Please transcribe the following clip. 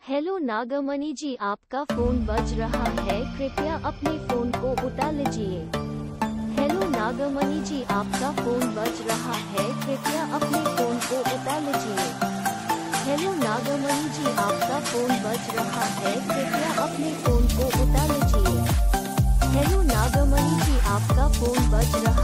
Hello नागमणि जी, आपका phone बज रहा है, कृपया अपने फोन को उठा लीजिए। हेलो नागमणि जी, आपका फोन बज रहा है, कृपया अपने फोन को उठा लीजिए। हेलो नागमणि जी, आपका फोन बज रहा है, कृपया अपने फोन को उठा लीजिए। हेलो नागमणि जी, आपका फोन बज रहा